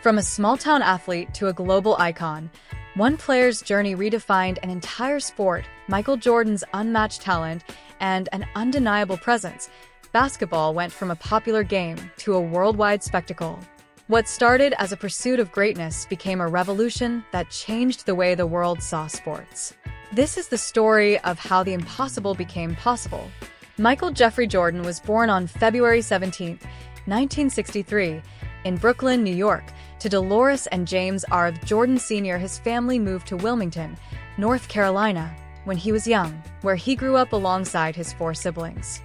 From a small-town athlete to a global icon, one player's journey redefined an entire sport. Michael Jordan's unmatched talent and an undeniable presence, basketball went from a popular game to a worldwide spectacle. What started as a pursuit of greatness became a revolution that changed the way the world saw sports. This is the story of how the impossible became possible. Michael Jeffrey Jordan was born on February 17, 1963, in Brooklyn, New York, to Dolores and James R. Jordan Sr. His family moved to Wilmington, North Carolina, when he was young, where he grew up alongside his 4 siblings.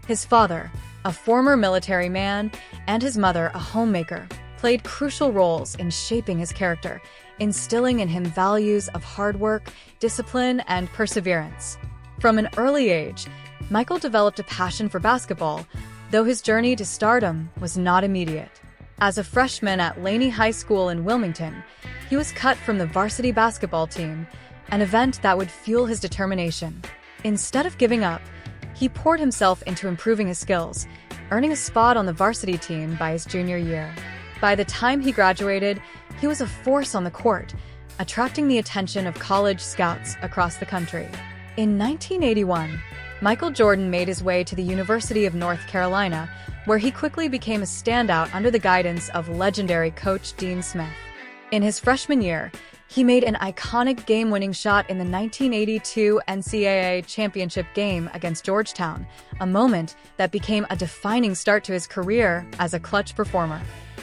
His father, a former military man, and his mother, a homemaker, played crucial roles in shaping his character, instilling in him values of hard work, discipline, and perseverance. From an early age, Michael developed a passion for basketball, though his journey to stardom was not immediate. As a freshman at Laney High School in Wilmington, he was cut from the varsity basketball team, an event that would fuel his determination. Instead of giving up, he poured himself into improving his skills, earning a spot on the varsity team by his junior year. By the time he graduated, he was a force on the court, attracting the attention of college scouts across the country. In 1981, Michael Jordan made his way to the University of North Carolina, where he quickly became a standout under the guidance of legendary coach Dean Smith. In his freshman year, he made an iconic game-winning shot in the 1982 NCAA championship game against Georgetown, a moment that became a defining start to his career as a clutch performer.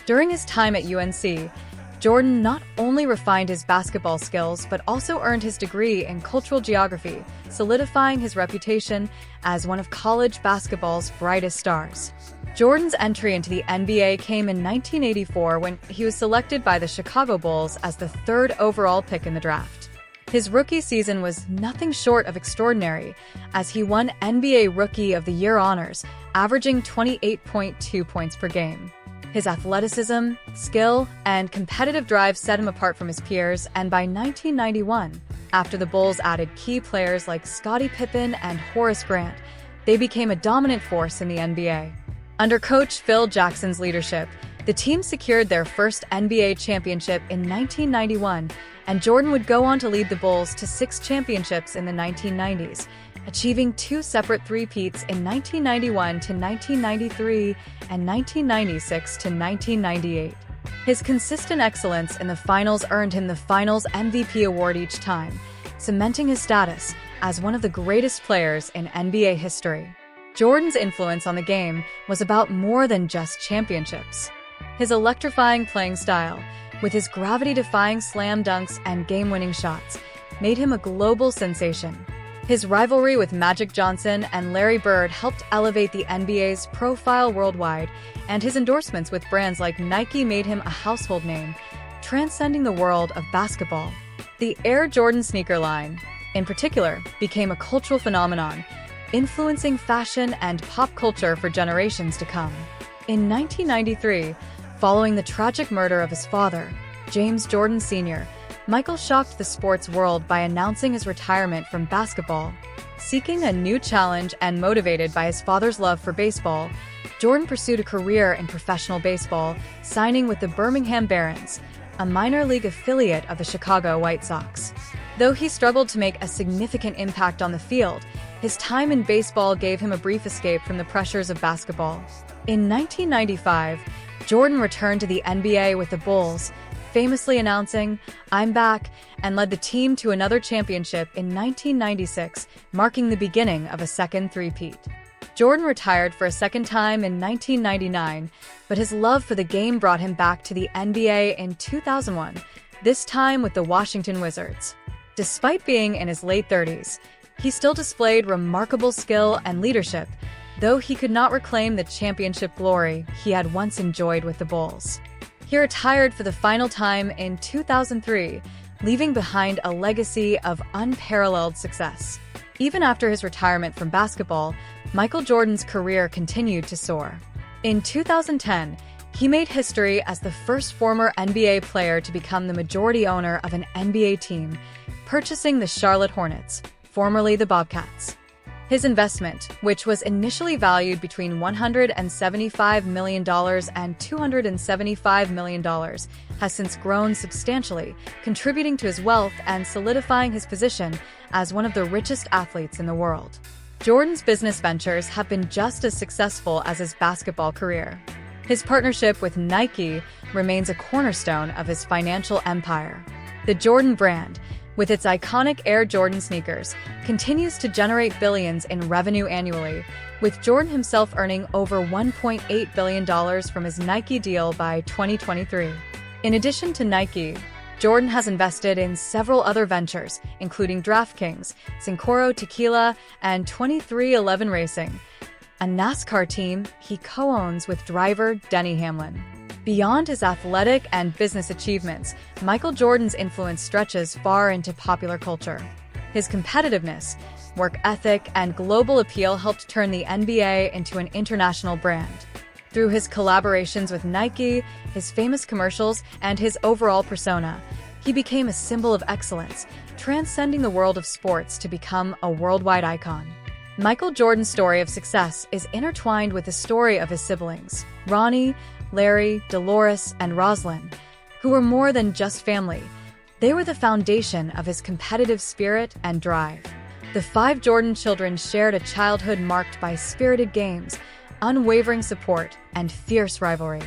During his time at UNC, Jordan not only refined his basketball skills but also earned his degree in cultural geography, solidifying his reputation as one of college basketball's brightest stars. Jordan's entry into the NBA came in 1984 when he was selected by the Chicago Bulls as the 3rd overall pick in the draft. His rookie season was nothing short of extraordinary, as he won NBA Rookie of the Year honors, averaging 28.2 points per game. His athleticism, skill, and competitive drive set him apart from his peers, and by 1991, after the Bulls added key players like Scottie Pippen and Horace Grant, they became a dominant force in the NBA. Under coach Phil Jackson's leadership, the team secured their first NBA championship in 1991, and Jordan would go on to lead the Bulls to 6 championships in the 1990s, achieving 2 separate three-peats in 1991 to 1993 and 1996 to 1998. His consistent excellence in the finals earned him the Finals MVP award each time, cementing his status as one of the greatest players in NBA history. Jordan's influence on the game was about more than just championships. His electrifying playing style, with his gravity-defying slam dunks and game-winning shots, made him a global sensation. His rivalry with Magic Johnson and Larry Bird helped elevate the NBA's profile worldwide, and his endorsements with brands like Nike made him a household name, transcending the world of basketball. The Air Jordan sneaker line, in particular, became a cultural phenomenon, influencing fashion and pop culture for generations to come. In 1993, following the tragic murder of his father, James Jordan Sr., Michael shocked the sports world by announcing his retirement from basketball. Seeking a new challenge and motivated by his father's love for baseball, Jordan pursued a career in professional baseball, signing with the Birmingham Barons, a minor league affiliate of the Chicago White Sox. Though he struggled to make a significant impact on the field, his time in baseball gave him a brief escape from the pressures of basketball. In 1995, Jordan returned to the NBA with the Bulls, famously announcing, "I'm back," and led the team to another championship in 1996, marking the beginning of a second three-peat. Jordan retired for a second time in 1999, but his love for the game brought him back to the NBA in 2001, this time with the Washington Wizards. Despite being in his late 30s, he still displayed remarkable skill and leadership, though he could not reclaim the championship glory he had once enjoyed with the Bulls. He retired for the final time in 2003, leaving behind a legacy of unparalleled success. Even after his retirement from basketball, Michael Jordan's career continued to soar. In 2010, he made history as the first former NBA player to become the majority owner of an NBA team, purchasing the Charlotte Hornets, formerly the Bobcats. His investment, which was initially valued between $175 million and $275 million, has since grown substantially, contributing to his wealth and solidifying his position as one of the richest athletes in the world. Jordan's business ventures have been just as successful as his basketball career. His partnership with Nike remains a cornerstone of his financial empire. The Jordan brand, with its iconic Air Jordan sneakers, continues to generate billions in revenue annually, with Jordan himself earning over $1.8 billion from his Nike deal by 2023. In addition to Nike, Jordan has invested in several other ventures, including DraftKings, Cincoro Tequila, and 23XI Racing, a NASCAR team he co-owns with driver Denny Hamlin. Beyond his athletic and business achievements, Michael Jordan's influence stretches far into popular culture. His competitiveness, work ethic, and global appeal helped turn the NBA into an international brand. Through his collaborations with Nike, his famous commercials, and his overall persona, he became a symbol of excellence, transcending the world of sports to become a worldwide icon. Michael Jordan's story of success is intertwined with the story of his siblings, Ronnie, Larry, Dolores, and Roslyn, who were more than just family. They were the foundation of his competitive spirit and drive. The 5 Jordan children shared a childhood marked by spirited games, unwavering support, and fierce rivalry.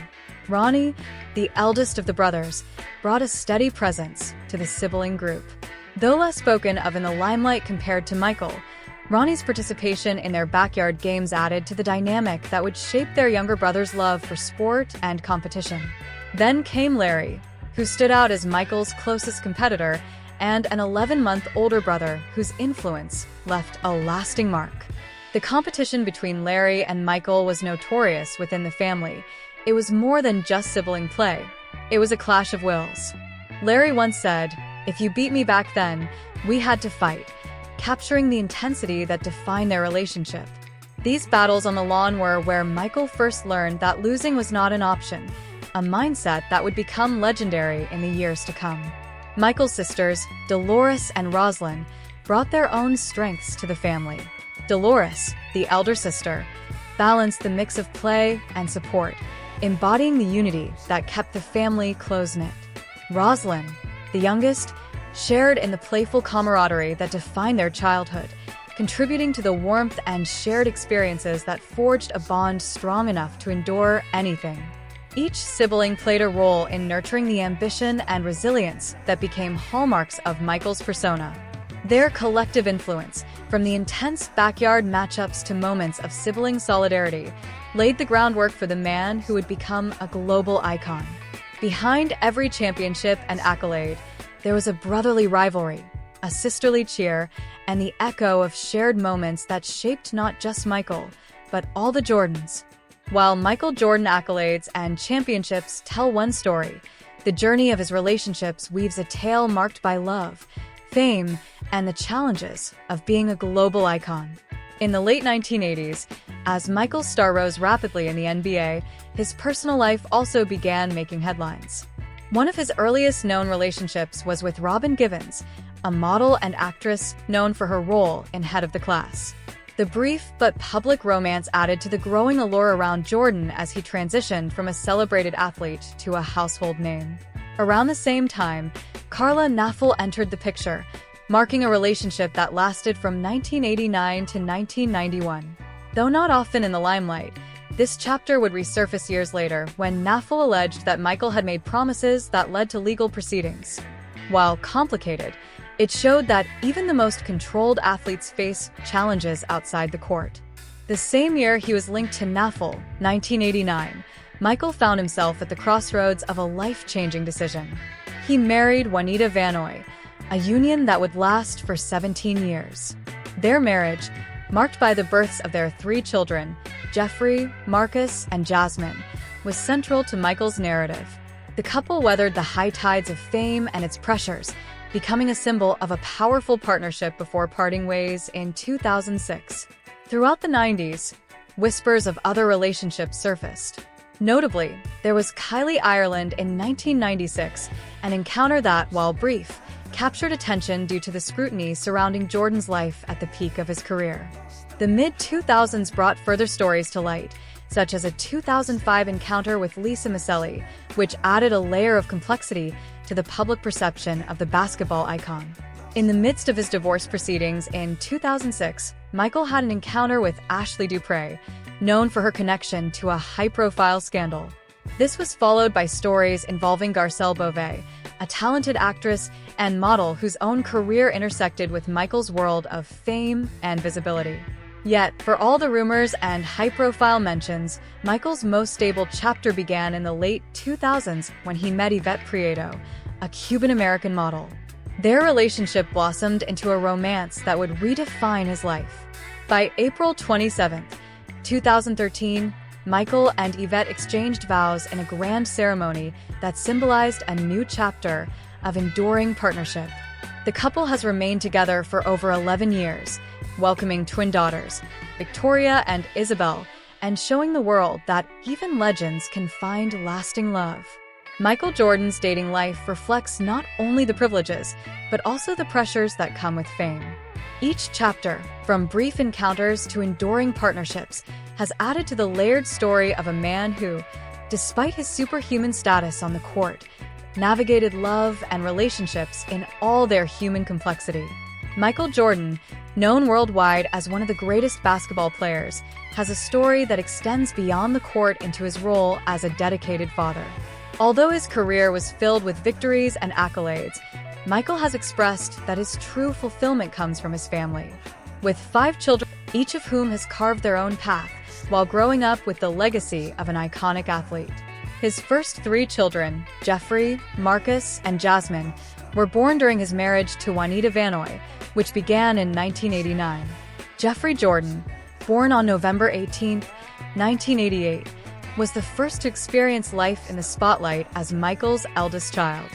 Ronnie, the eldest of the brothers, brought a steady presence to the sibling group. Though less spoken of in the limelight compared to Michael, Ronnie's participation in their backyard games added to the dynamic that would shape their younger brother's love for sport and competition. Then came Larry, who stood out as Michael's closest competitor, and an 11-month older brother whose influence left a lasting mark. The competition between Larry and Michael was notorious within the family. It was more than just sibling play. It was a clash of wills. Larry once said, "If you beat me back then, we had to fight," capturing the intensity that defined their relationship. These battles on the lawn were where Michael first learned that losing was not an option, a mindset that would become legendary in the years to come. Michael's sisters, Dolores and Roslyn, brought their own strengths to the family. Dolores, the elder sister, balanced the mix of play and support, embodying the unity that kept the family close-knit. Roslyn, the youngest, shared in the playful camaraderie that defined their childhood, contributing to the warmth and shared experiences that forged a bond strong enough to endure anything. Each sibling played a role in nurturing the ambition and resilience that became hallmarks of Michael's persona. Their collective influence, from the intense backyard matchups to moments of sibling solidarity, laid the groundwork for the man who would become a global icon. Behind every championship and accolade, there was a brotherly rivalry, a sisterly cheer, and the echo of shared moments that shaped not just Michael, but all the Jordans. While Michael Jordan accolades and championships tell one story, the journey of his relationships weaves a tale marked by love, fame, and the challenges of being a global icon. In the late 1980s, as Michael's star rose rapidly in the NBA, his personal life also began making headlines. One of his earliest known relationships was with Robin Givens, a model and actress known for her role in Head of the Class. The brief but public romance added to the growing allure around Jordan as he transitioned from a celebrated athlete to a household name. Around the same time, Carla Naffel entered the picture, marking a relationship that lasted from 1989 to 1991. Though not often in the limelight, this chapter would resurface years later when Naffel alleged that Michael had made promises that led to legal proceedings. While complicated, it showed that even the most controlled athletes face challenges outside the court. The same year he was linked to Naffel, 1989, Michael found himself at the crossroads of a life-changing decision. He married Juanita Vanoy, a union that would last for 17 years. Their marriage, marked by the births of their 3 children, Jeffrey, Marcus, and Jasmine, was central to Michael's narrative. The couple weathered the high tides of fame and its pressures, becoming a symbol of a powerful partnership before parting ways in 2006. Throughout the 90s, whispers of other relationships surfaced. Notably, there was Kylie Ireland in 1996, an encounter that, while brief, captured attention due to the scrutiny surrounding Jordan's life at the peak of his career. The mid-2000s brought further stories to light, such as a 2005 encounter with Lisa Maselli, which added a layer of complexity to the public perception of the basketball icon. In the midst of his divorce proceedings in 2006, Michael had an encounter with Ashley Dupre, known for her connection to a high-profile scandal. This was followed by stories involving Garcelle Beauvais, a talented actress and model whose own career intersected with Michael's world of fame and visibility. Yet, for all the rumors and high-profile mentions, Michael's most stable chapter began in the late 2000s when he met Yvette Prieto, a Cuban-American model. Their relationship blossomed into a romance that would redefine his life. By April 27, 2013, Michael and Yvette exchanged vows in a grand ceremony that symbolized a new chapter of enduring partnership. The couple has remained together for over 11 years, welcoming twin daughters, Victoria and Isabel, and showing the world that even legends can find lasting love. Michael Jordan's dating life reflects not only the privileges, but also the pressures that come with fame. Each chapter, from brief encounters to enduring partnerships, has added to the layered story of a man who, despite his superhuman status on the court, navigated love and relationships in all their human complexity. Michael Jordan, known worldwide as one of the greatest basketball players, has a story that extends beyond the court into his role as a dedicated father. Although his career was filled with victories and accolades, Michael has expressed that his true fulfillment comes from his family. With 5 children, each of whom has carved their own path while growing up with the legacy of an iconic athlete. His first 3 children, Jeffrey, Marcus, and Jasmine, were born during his marriage to Juanita Vanoy, which began in 1989. Jeffrey Jordan, born on November 18, 1988, was the first to experience life in the spotlight as Michael's eldest child.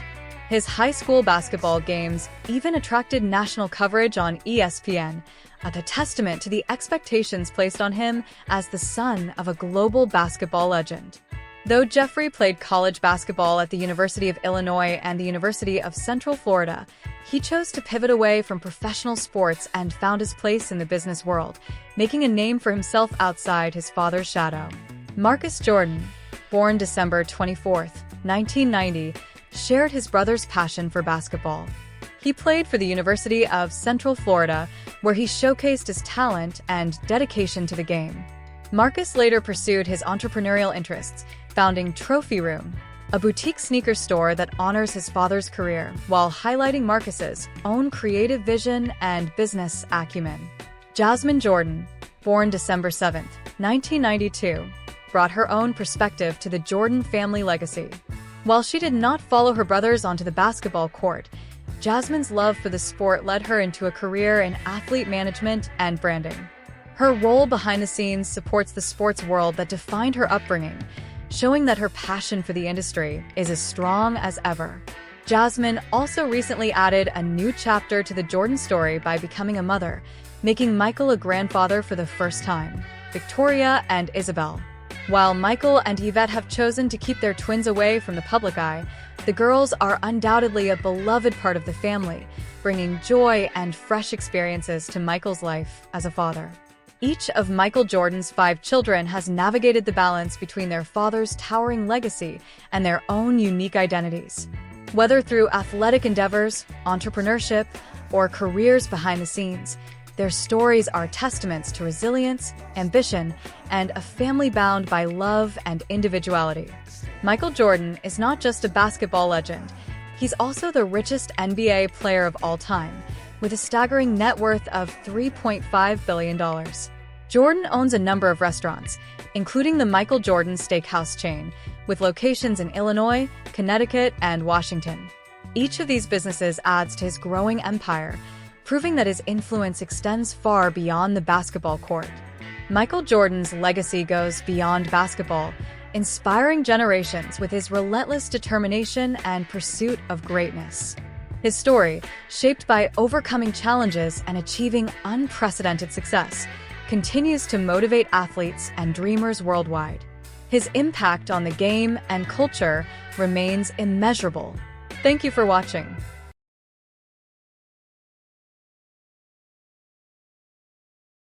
His high school basketball games even attracted national coverage on ESPN, a testament to the expectations placed on him as the son of a global basketball legend. Though Jeffrey played college basketball at the University of Illinois and the University of Central Florida, he chose to pivot away from professional sports and found his place in the business world, making a name for himself outside his father's shadow. Marcus Jordan, born December 24, 1990, shared his brother's passion for basketball. He played for the University of Central Florida, where he showcased his talent and dedication to the game. Marcus later pursued his entrepreneurial interests, founding Trophy Room, a boutique sneaker store that honors his father's career while highlighting Marcus's own creative vision and business acumen. Jasmine Jordan, born December 7, 1992, brought her own perspective to the Jordan family legacy. While she did not follow her brothers onto the basketball court, Jasmine's love for the sport led her into a career in athlete management and branding. Her role behind the scenes supports the sports world that defined her upbringing, showing that her passion for the industry is as strong as ever. Jasmine also recently added a new chapter to the Jordan story by becoming a mother, making Michael a grandfather for the first time, Victoria and Isabel. While Michael and Yvette have chosen to keep their twins away from the public eye, the girls are undoubtedly a beloved part of the family, bringing joy and fresh experiences to Michael's life as a father. Each of Michael Jordan's 5 children has navigated the balance between their father's towering legacy and their own unique identities. Whether through athletic endeavors, entrepreneurship, or careers behind the scenes, their stories are testaments to resilience, ambition, and a family bound by love and individuality. Michael Jordan is not just a basketball legend, he's also the richest NBA player of all time, with a staggering net worth of $3.5 billion. Jordan owns a number of restaurants, including the Michael Jordan Steakhouse chain, with locations in Illinois, Connecticut, and Washington. Each of these businesses adds to his growing empire, proving that his influence extends far beyond the basketball court. Michael Jordan's legacy goes beyond basketball, inspiring generations with his relentless determination and pursuit of greatness. His story, shaped by overcoming challenges and achieving unprecedented success, continues to motivate athletes and dreamers worldwide. His impact on the game and culture remains immeasurable. Thank you for watching.